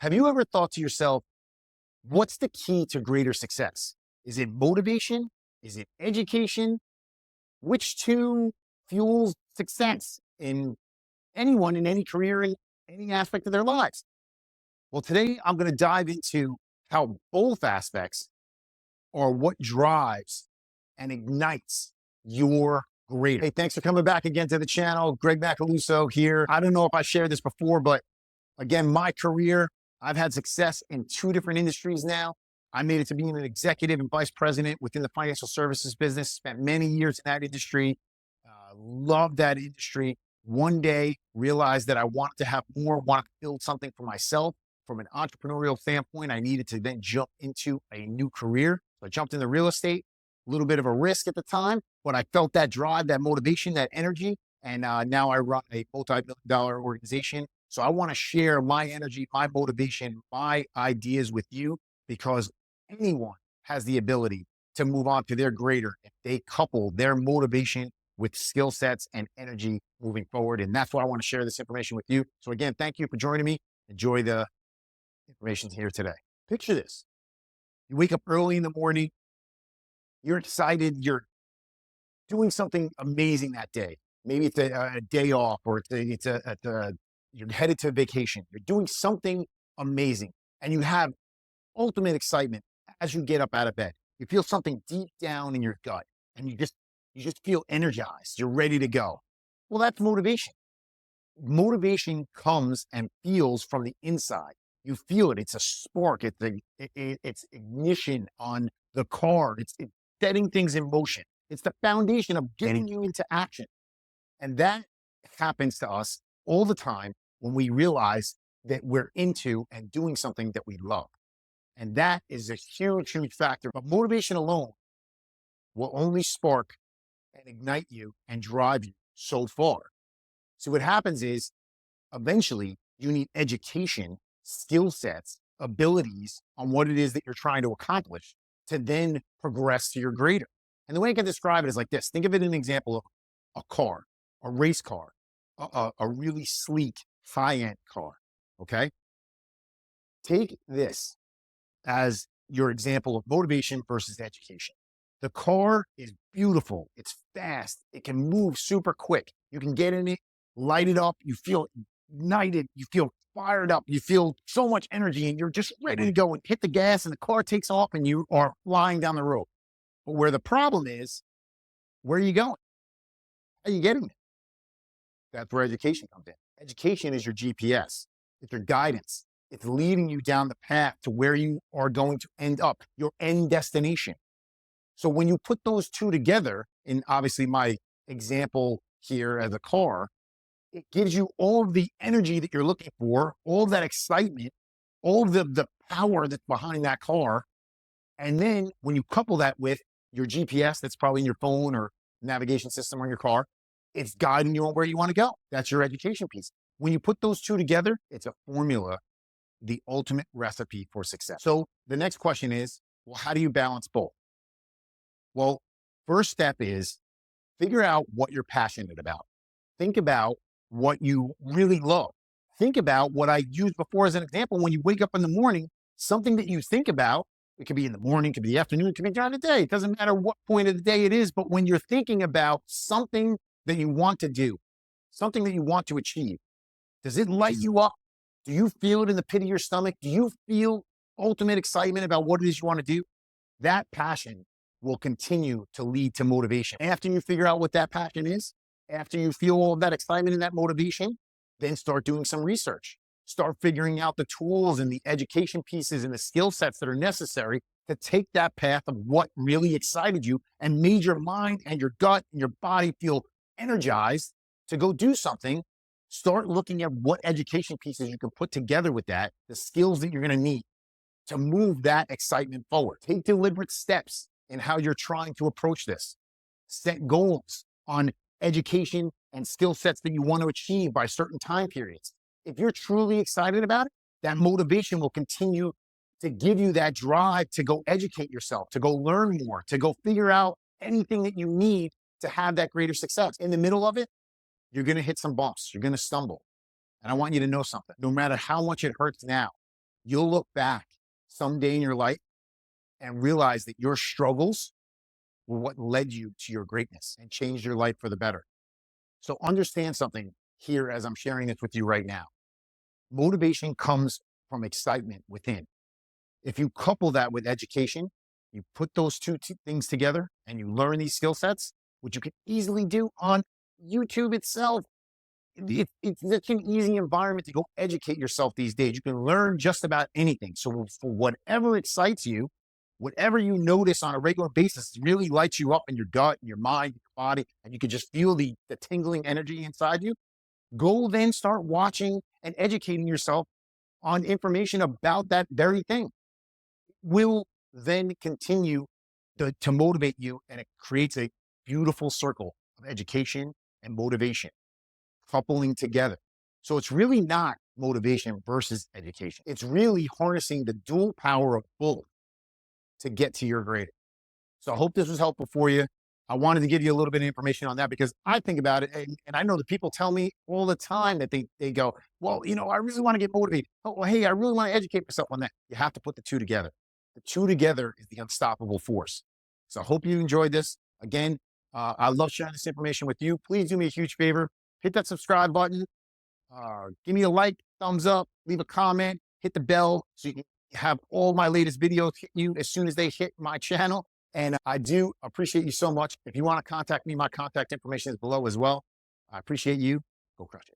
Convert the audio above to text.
Have you ever thought to yourself, what's the key to greater success? Is it motivation? Is it education? Which two fuels success in anyone in any career in any aspect of their lives? Well, today I'm going to dive into how both aspects are what drives and ignites your greater. Hey, thanks for coming back again to the channel. Greg Macaluso here. I don't know if I shared this before, but again, my career, I've had success in two different industries now. I made it to being an executive and vice president within the financial services business, spent many years in that industry, loved that industry. One day realized that I wanted to have more, wanted to build something for myself. From an entrepreneurial standpoint, I needed to then jump into a new career. So I jumped into real estate, a little bit of a risk at the time, but I felt that drive, that motivation, that energy. And now I run a multi-million-dollar organization. So I want to share my energy, my motivation, my ideas with you, because anyone has the ability to move on to their greater if they couple their motivation with skill sets and energy moving forward. And that's why I want to share this information with you. So again, thank you for joining me. Enjoy the information here today. Picture this. You wake up early in the morning. You're excited. You're doing something amazing that day. Maybe it's a day off, or you're headed to vacation. You're doing something amazing, and you have ultimate excitement as you get up out of bed. You feel something deep down in your gut, and you just feel energized. You're ready to go. Well, that's motivation. Motivation comes and feels from the inside. You feel it. It's a spark. It's ignition on the car. It's setting things in motion. It's the foundation of getting you into action. And that happens to us all the time when we realize that we're into and doing something that we love. And that is a huge, huge factor. But motivation alone will only spark and ignite you and drive you so far. So what happens is eventually you need education, skill sets, abilities on what it is that you're trying to accomplish to then progress to your greater. And the way I can describe it is like this. Think of it in an example of a car, a race car, a really sleek, high-end car, okay? Take this as your example of motivation versus education. The car is beautiful. It's fast. It can move super quick. You can get in it, light it up. You feel ignited. You feel fired up. You feel so much energy, and you're just ready to go and hit the gas, and the car takes off, and you are flying down the road. But where the problem is, where are you going? How are you getting there? That's where education comes in. Education is your GPS. It's your guidance. It's leading you down the path to where you are going to end up, your end destination. So when you put those two together, in obviously my example here as a car, it gives you all of the energy that you're looking for, all of that excitement, all of the power that's behind that car. And then when you couple that with your GPS that's probably in your phone or navigation system on your car, it's guiding you on where you want to go. That's your education piece. When you put those two together, it's a formula, the ultimate recipe for success. So the next question is, well, how do you balance both? Well, first step is figure out what you're passionate about. Think about what you really love. Think about what I used before as an example. When you wake up in the morning, something that you think about, it could be in the morning, it could be the afternoon, it could be during the day. It doesn't matter what point of the day it is, but when you're thinking about something that you want to do, something that you want to achieve, does it light you up? Do you feel it in the pit of your stomach? Do you feel ultimate excitement about what it is you want to do? That passion will continue to lead to motivation. After you figure out what that passion is, after you feel all of that excitement and that motivation, then start doing some research. Start figuring out the tools and the education pieces and the skill sets that are necessary to take that path of what really excited you and made your mind and your gut and your body feel energized to go do something. Start looking at what education pieces you can put together with that, the skills that you're going to need to move that excitement forward. Take deliberate steps in how you're trying to approach this. Set goals on education and skill sets that you want to achieve by certain time periods. If you're truly excited about it, that motivation will continue to give you that drive to go educate yourself, to go learn more, to go figure out anything that you need to have that greater success. In the middle of it, you're going to hit some bumps. You're going to stumble. And I want you to know something. No matter how much it hurts now, you'll look back someday in your life and realize that your struggles were what led you to your greatness and changed your life for the better. So understand something here as I'm sharing this with you right now. Motivation comes from excitement within. If you couple that with education, you put those two things together and you learn these skill sets, which you can easily do on YouTube itself. It's such an easy environment to go educate yourself these days. You can learn just about anything. So for whatever excites you, whatever you notice on a regular basis really lights you up in your gut, in your mind, your body, and you can just feel the tingling energy inside you, go then start watching and educating yourself on information about that very thing. Will then continue to motivate you, and it creates a beautiful circle of education and motivation coupling together. So it's really not motivation versus education. It's really harnessing the dual power of both to get to your greater. So I hope this was helpful for you. I wanted to give you a little bit of information on that because I think about it, and I know that people tell me all the time that they go, well, I really want to get motivated. Oh, well, hey, I really want to educate myself on that. You have to put the two together. The two together is the unstoppable force. So I hope you enjoyed this. Again, I love sharing this information with you. Please do me a huge favor. Hit that subscribe button. Give me a like, thumbs up, leave a comment, hit the bell so you can have all my latest videos hit you as soon as they hit my channel. And I do appreciate you so much. If you want to contact me, my contact information is below as well. I appreciate you. Go crush it.